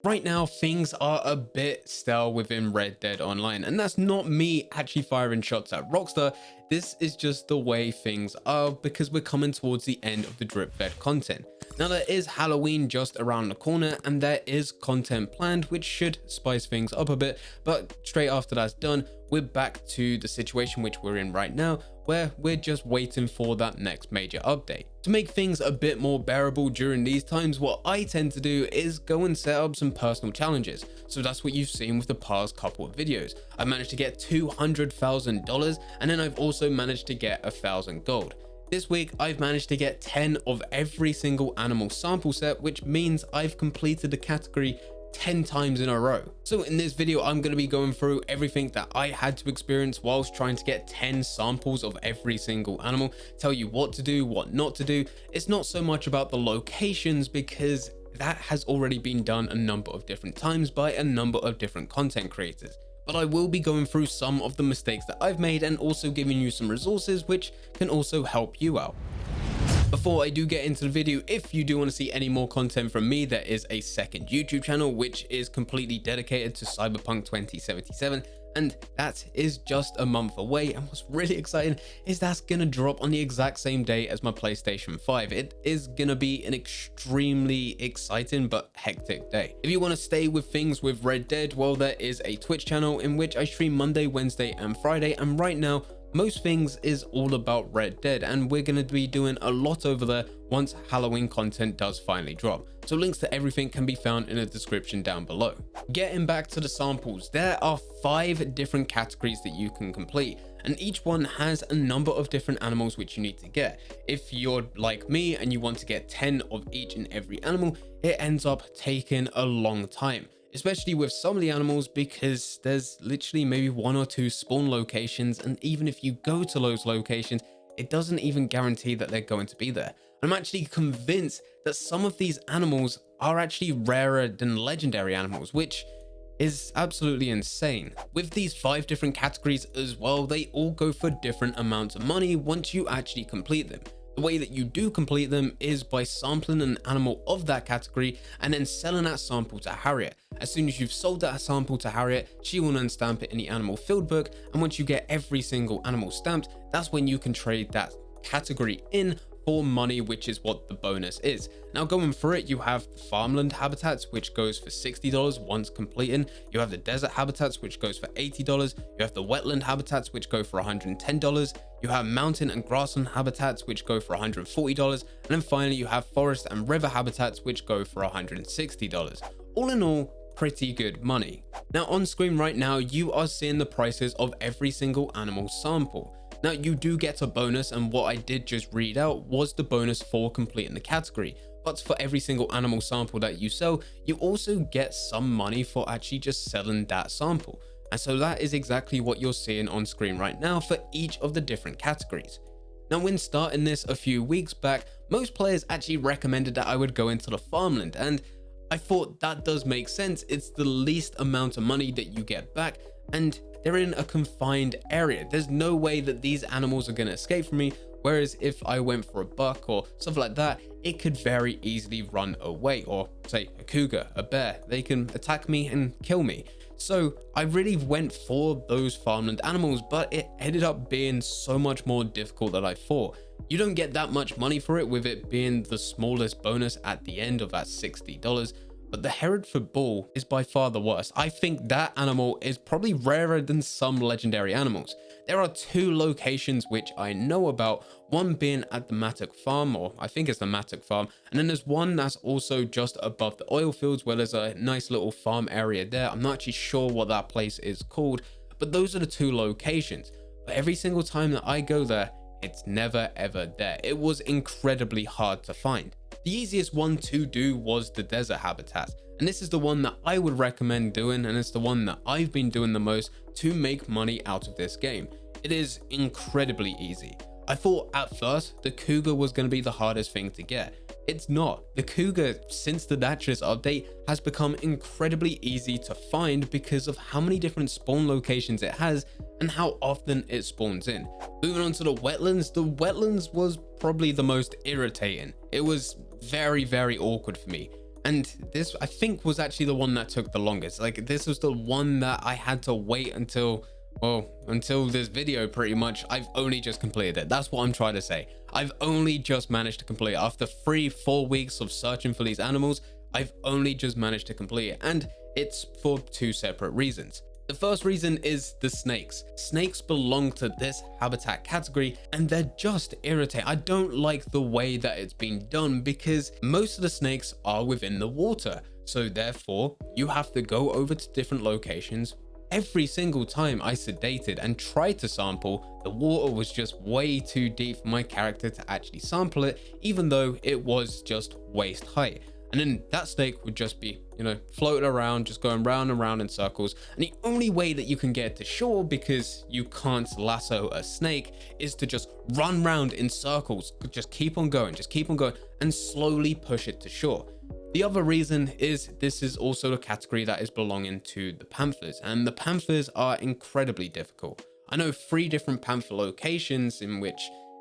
Right now, things are a bit stale within Red Dead Online, and that's not me actually firing shots at Rockstar. This is just the way things are because we're coming towards the end of the drip fed content. Now, there is Halloween just around the corner, and there is content planned which should spice things up a bit, but straight after that's done, we're back to the situation which we're in right now, where we're just waiting for that next major update. To make things a bit more bearable during these times, what I tend to do is go and set up some personal challenges. So that's what you've seen with the past couple of videos. I managed to get $200,000, and then I've also managed to get 1,000 gold. This week, I've managed to get 10 of every single animal sample set, which means I've completed the category 10 times in a row. So in this video, I'm going to be going through everything that I had to experience whilst trying to get 10 samples of every single animal, tell you what to do, what not to do. It's not so much about the locations because that has already been done a number of different times by a number of different content creators. But I will be going through some of the mistakes that I've made and also giving you some resources which can also help you out. Before I do get into the video, if you do want to see any more content from me, there is a second YouTube channel which is completely dedicated to Cyberpunk 2077, and that is just a month away. And what's really exciting is that's gonna drop on the exact same day as my PlayStation 5. It is gonna be an extremely exciting but hectic day. If you want to stay with things with Red Dead, well, there is a Twitch channel in which I stream Monday, Wednesday and Friday, and right now most things is all about Red Dead, and we're going to be doing a lot over there once Halloween content does finally drop. So links to everything can be found in the description down below. Getting back to the samples, there are 5 different categories that you can complete, and each one has a number of different animals which you need to get. If you're like me and you want to get 10 of each and every animal, it ends up taking a long time, especially with some of the animals, because there's literally maybe 1 or 2 spawn locations, and even if you go to those locations, it doesn't even guarantee that they're going to be there. I'm actually convinced that some of these animals are actually rarer than legendary animals, which is absolutely insane. With these 5 different categories as well, they all go for different amounts of money once you actually complete them. The way that you do complete them is by sampling an animal of that category and then selling that sample to Harriet. As soon as you've sold that sample to Harriet, she will then stamp it in the animal field book, and once you get every single animal stamped, that's when you can trade that category in for money, which is what the bonus is. Now, going through it, you have the farmland habitats, which goes for $60 once completing. You have the desert habitats, which goes for $80. You have the wetland habitats, which go for $110. You have mountain and grassland habitats, which go for $140. And then finally, you have forest and river habitats, which go for $160. All in all, pretty good money. Now, on screen right now, you are seeing the prices of every single animal sample. Now, you do get a bonus, and what I did just read out was the bonus for completing the category. But for every single animal sample that you sell, you also get some money for actually just selling that sample. And so that is exactly what you're seeing on screen right now for each of the different categories. Now, when starting this a few weeks back, most players actually recommended that I would go into the farmland, and I thought that does make sense. It's the least amount of money that you get back, and they're in a confined area. There's no way that these animals are going to escape from me. Whereas if I went for a buck or something like that, it could very easily run away, or say a cougar, a bear, they can attack me and kill me. So I really went for those farmland animals, but it ended up being so much more difficult than I thought. You don't get that much money for it, with it being the smallest bonus at the end of that $60. But the Hereford bull is by far the worst. I think that animal is probably rarer than some legendary animals. There are 2 locations which I know about, one being at the Mattock Farm, or I think it's the Mattock Farm, and then there's one that's also just above the oil fields where there's a nice little farm area there. I'm not actually sure what that place is called, but those are the 2 locations. But every single time that I go there, it's never ever there. It was incredibly hard to find. The easiest one to do was the desert habitat, and this is the one that I would recommend doing, and it's the one that I've been doing the most to make money out of this game. It is incredibly easy. I thought at first the cougar was going to be the hardest thing to get. It's not. The cougar, since the Naturalist update, has become incredibly easy to find because of how many different spawn locations it has and how often it spawns in. Moving on to the wetlands was probably the most irritating. It was very, very awkward for me. And this, I think, was actually the one that took the longest. Like, this was the one that I had to wait until, well, until this video pretty much. I've only just completed it. That's what I'm trying to say. I've only just managed to complete it. After 3-4 weeks of searching for these animals, I've only just managed to complete it. And it's for 2 separate reasons. The first reason is the snakes. Snakes belong to this habitat category and they're just irritating. I don't like the way that it's been done because most of the snakes are within the water. So therefore, you have to go over to different locations. Every single time I sedated and tried to sample, the water was just way too deep for my character to actually sample it, even though it was just waist height. And then that snake would just be, you know, floating around, just going round and round in circles. And the only way that you can get to shore, because you can't lasso a snake, is to just run round in circles, just keep on going, and slowly push it to shore. The other reason is this is also a category that is belonging to the panthers, and the panthers are incredibly difficult. I know 3 different panther locations in which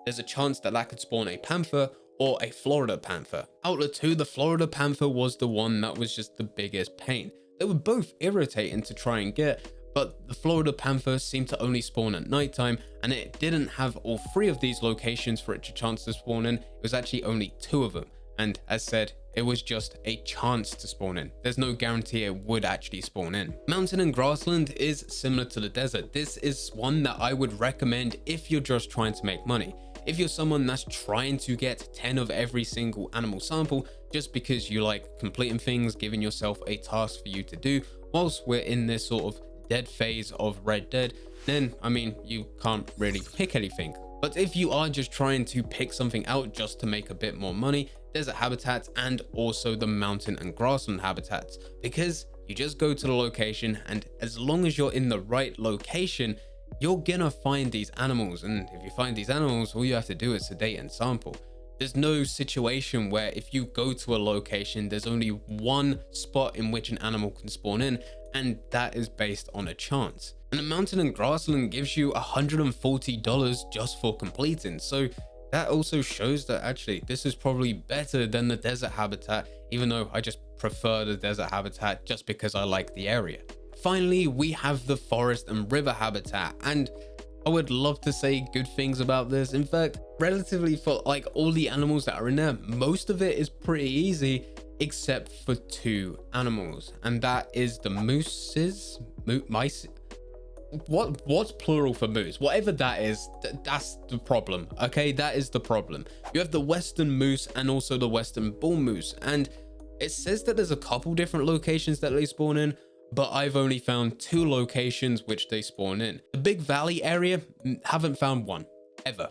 there's a chance that could spawn a panther or a Florida panther. Out of the 2, the Florida panther was the one that was just the biggest pain. They were both irritating to try and get, but the Florida panther seemed to only spawn at nighttime, and it didn't have all 3 of these locations for it to chance to spawn in. It was actually only 2 of them. And as said, it was just a chance to spawn in. There's no guarantee it would actually spawn in. Mountain and grassland is similar to the desert. This is one that I would recommend if you're just trying to make money. If you're someone that's trying to get 10 of every single animal sample just because you like completing things, giving yourself a task for you to do, whilst we're in this sort of dead phase of Red Dead, then I mean, you can't really pick anything. But if you are just trying to pick something out just to make a bit more money, desert habitats and also the mountain and grassland habitats, because you just go to the location, and as long as you're in the right location, you're gonna find these animals. And if you find these animals, all you have to do is sedate and sample. There's no situation where if you go to a location, there's only one spot in which an animal can spawn in, and that is based on a chance. And the mountain and grassland gives you $140 just for completing. So that also shows that actually this is probably better than the desert habitat, even though I just prefer the desert habitat just because I like the area. Finally, we have the forest and river habitat, and I would love to say good things about this. In fact, relatively for like all the animals that are in there, most of it is pretty easy except for 2 animals, and that is the mice. What's plural for moose? Whatever that is, that's the problem. Okay, that is the problem. You have the western moose and also the western bull moose, and it says that there's a couple different locations that they spawn in, but I've only found 2 locations which they spawn in. The Big Valley area, haven't found one. Ever.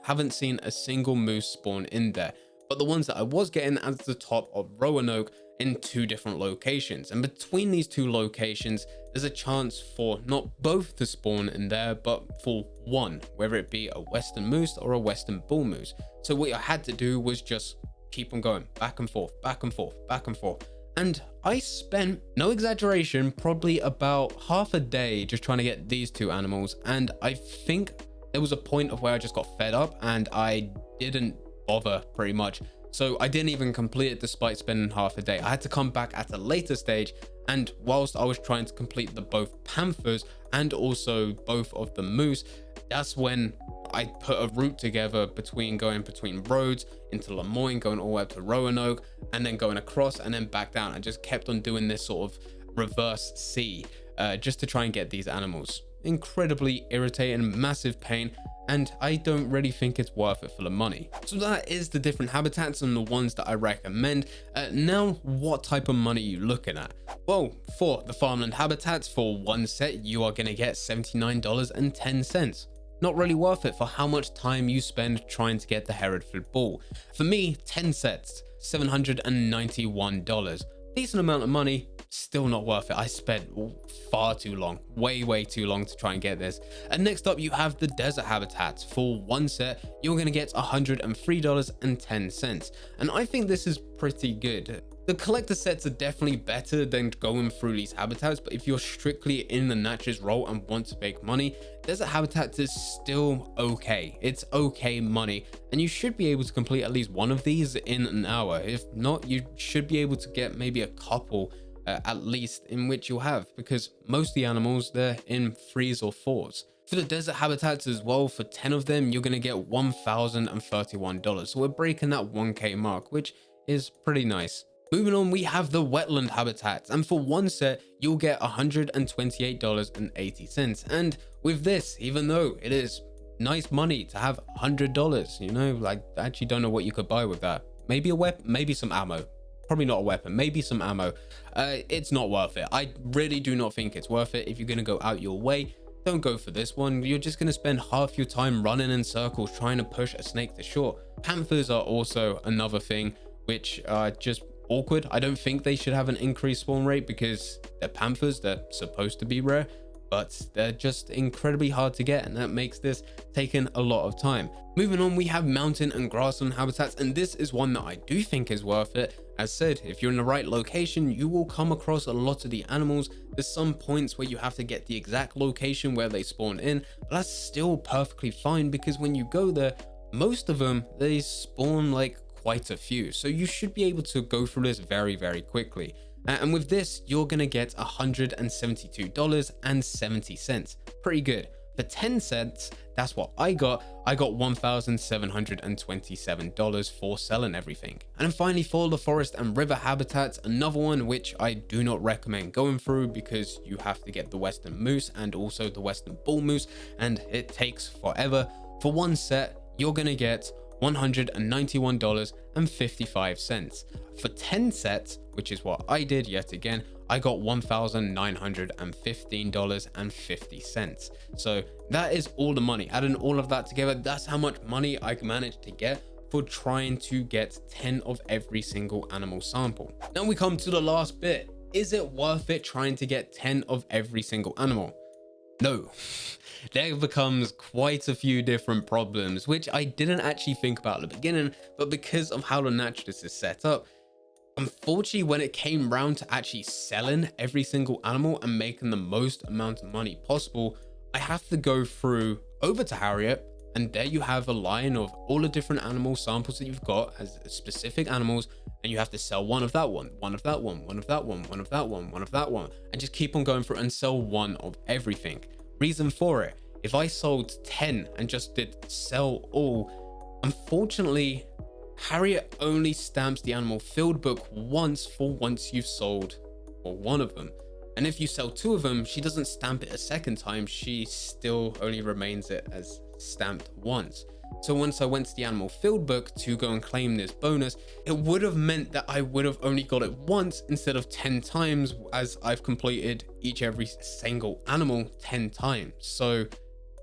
Haven't seen a single moose spawn in there. But the ones that I was getting at the top of Roanoke in 2 different locations. And between these 2 locations, there's a chance for not both to spawn in there, but for one, whether it be a western moose or a western bull moose. So what I had to do was just keep on going back and forth. And I spent, no exaggeration, probably about half a day just trying to get these 2 animals. And I think there was a point of where I just got fed up and I didn't bother pretty much. So I didn't even complete it despite spending half a day. I had to come back at a later stage. And whilst I was trying to complete the both panthers and also both of the moose, that's when I put a route together going between roads into Lemoyne, going all the way up to Roanoke, and then going across and then back down. I just kept on doing this sort of reverse C just to try and get these animals. Incredibly irritating, massive pain, and I don't really think it's worth it for the money. So that is the different habitats and the ones that I recommend. Now, what type of money are you looking at? Well, for the farmland habitats, for one set, you are gonna get $79.10. Not really worth it for how much time you spend trying to get the Hereford bull. For me, 10 sets, $791. Decent amount of money, still not worth it. I spent far too long, way too long to try and get this. And next up, you have the desert habitats. For one set, you're gonna get $103.10. And I think this is pretty good. The collector sets are definitely better than going through these habitats, but if you're strictly in the naturalist role and want to make money, desert habitats is still okay. It's okay money, and you should be able to complete at least one of these in an hour. If not, you should be able to get maybe a couple at least, in which you'll have, because most of the animals, they're in 3s or 4s. For the desert habitats as well, for 10 of them, you're going to get $1,031. So we're breaking that 1K mark, which is pretty nice. Moving on, we have the wetland habitats, and for one set, you'll get $128.80. And with this, even though it is nice money to have $100, you know, like, I actually don't know what you could buy with that. Maybe a weapon, maybe some ammo. Probably not a weapon, maybe some ammo. It's not worth it. I really do not think it's worth it. If you're going to go out your way, don't go for this one. You're just going to spend half your time running in circles trying to push a snake to shore. Panthers are also another thing which are just awkward. I don't think they should have an increased spawn rate because they're panthers. They're supposed to be rare, but they're just incredibly hard to get, and that makes this taking a lot of time. Moving on, we have mountain and grassland habitats, and this is one that I do think is worth it. As said, if you're in the right location, you will come across a lot of the animals. There's some points where you have to get the exact location where they spawn in, but that's still perfectly fine because when you go there, most of them, they spawn like quite a few. So you should be able to go through this very, very quickly. And with this, you're going to get $172.70. Pretty good. For 10 cents, that's what I got. I got $1,727 for selling everything. And then finally, for the forest and river habitats, another one which I do not recommend going through because you have to get the western moose and also the western bull moose, and it takes forever. For one set, you're going to get $191.55. For 10 sets, which is what I did yet again, I got $1,915.50. So that is all the money. Adding all of that together, that's how much money I managed to get for trying to get 10 of every single animal sample. Now we come to the last bit. Is it worth it trying to get 10 of every single animal? No. There becomes quite a few different problems, which I didn't actually think about at the beginning, but because of how the naturalist is set up, unfortunately, when it came round to actually selling every single animal and making the most amount of money possible, I have to go through over to Harriet, and there you have a line of all the different animal samples that you've got as specific animals, and you have to sell one of that one, one of that one, one of that one, one of that one, one of that one, and just keep on going through and sell one of everything. Reason for it, if I sold 10 and just did sell all, unfortunately, Harriet only stamps the animal field book once for once you've sold or one of them. And if you sell 2 of them, she doesn't stamp it a second time. She still only remains it as stamped once. So once I went to the animal field book to go and claim this bonus, it would have meant that I would have only got it once instead of 10 times, as I've completed every single animal 10 times. So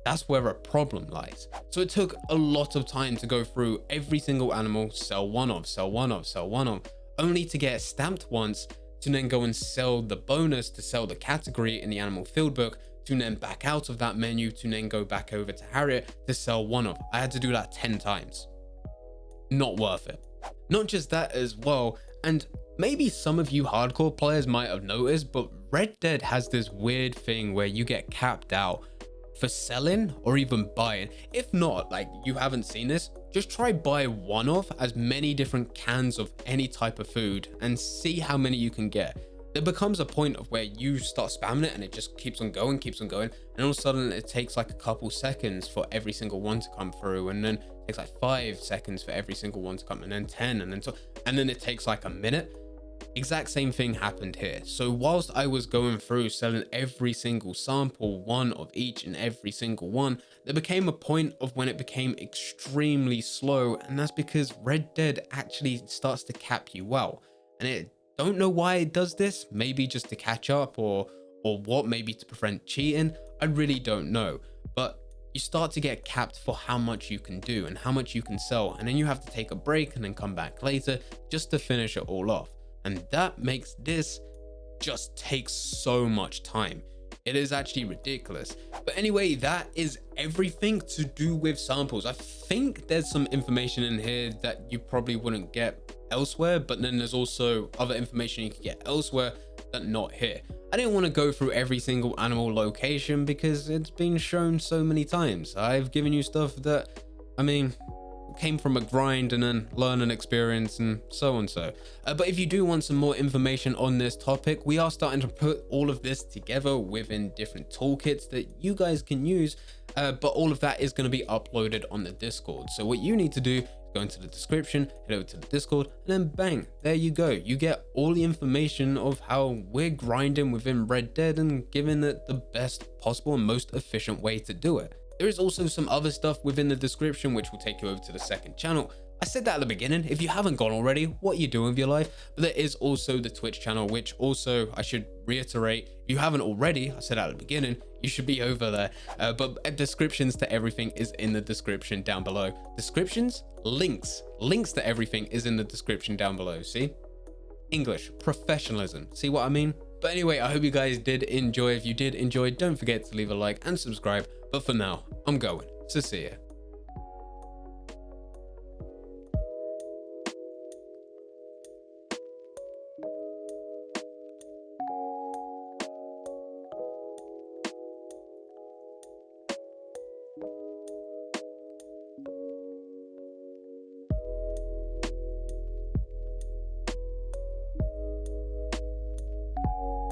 that's where a problem lies. So it took a lot of time to go through every single animal, sell one of, sell one of, sell one of, only to get it stamped once, to then go and sell the bonus, to sell the category in the animal field book, to then back out of that menu, to then go back over to Harriet to sell one of. I had to do that 10 times. Not worth it. Not just that as well, and maybe some of you hardcore players might have noticed, but Red Dead has this weird thing where you get capped out for selling or even buying. If not, like, you haven't seen this, just try buy one of as many different cans of any type of food and see how many you can get. There becomes a point of where you start spamming it and it just keeps on going, and all of a sudden it takes like a couple seconds for every single one to come through, and then it takes like 5 seconds for every single one to come, and then 10, and then it takes like a minute. Exact same thing happened here. So whilst I was going through selling every single sample, one of each and every single one, there became a point of when it became extremely slow, and that's because Red Dead actually starts to cap you out. And it don't know why it does this, maybe just to catch up or what, maybe to prevent cheating, I really don't know. But you start to get capped for how much you can do and how much you can sell, and then you have to take a break and then come back later just to finish it all off. And that makes this just take so much time. It is actually ridiculous. But anyway, that is everything to do with samples. I think there's some information in here that you probably wouldn't get elsewhere, but then there's also other information you can get elsewhere that not here. I didn't want to go through every single animal location because it's been shown so many times. I've given you stuff that, I mean, came from a grind and then learn and experience and so on. But if you do want some more information on this topic, we are starting to put all of this together within different toolkits that you guys can use, but all of that is going to be uploaded on the Discord. So what you need to do is go into the description, head over to the Discord, and then bang, there you go. You get all the information of how we're grinding within Red Dead and giving it the best possible and most efficient way to do it. There is also some other stuff within the description which will take you over to the second channel. I said that at the beginning, if you haven't gone already, what are you doing with your life? But there is also the Twitch channel, which also I should reiterate, if you haven't already, I said at the beginning, you should be over there. But descriptions to everything is in the description down below. Descriptions, links to everything is in the description down below, see? English, professionalism, see what I mean? But anyway, I hope you guys did enjoy. If you did enjoy, don't forget to leave a like and subscribe. But for now, I'm going. So see ya.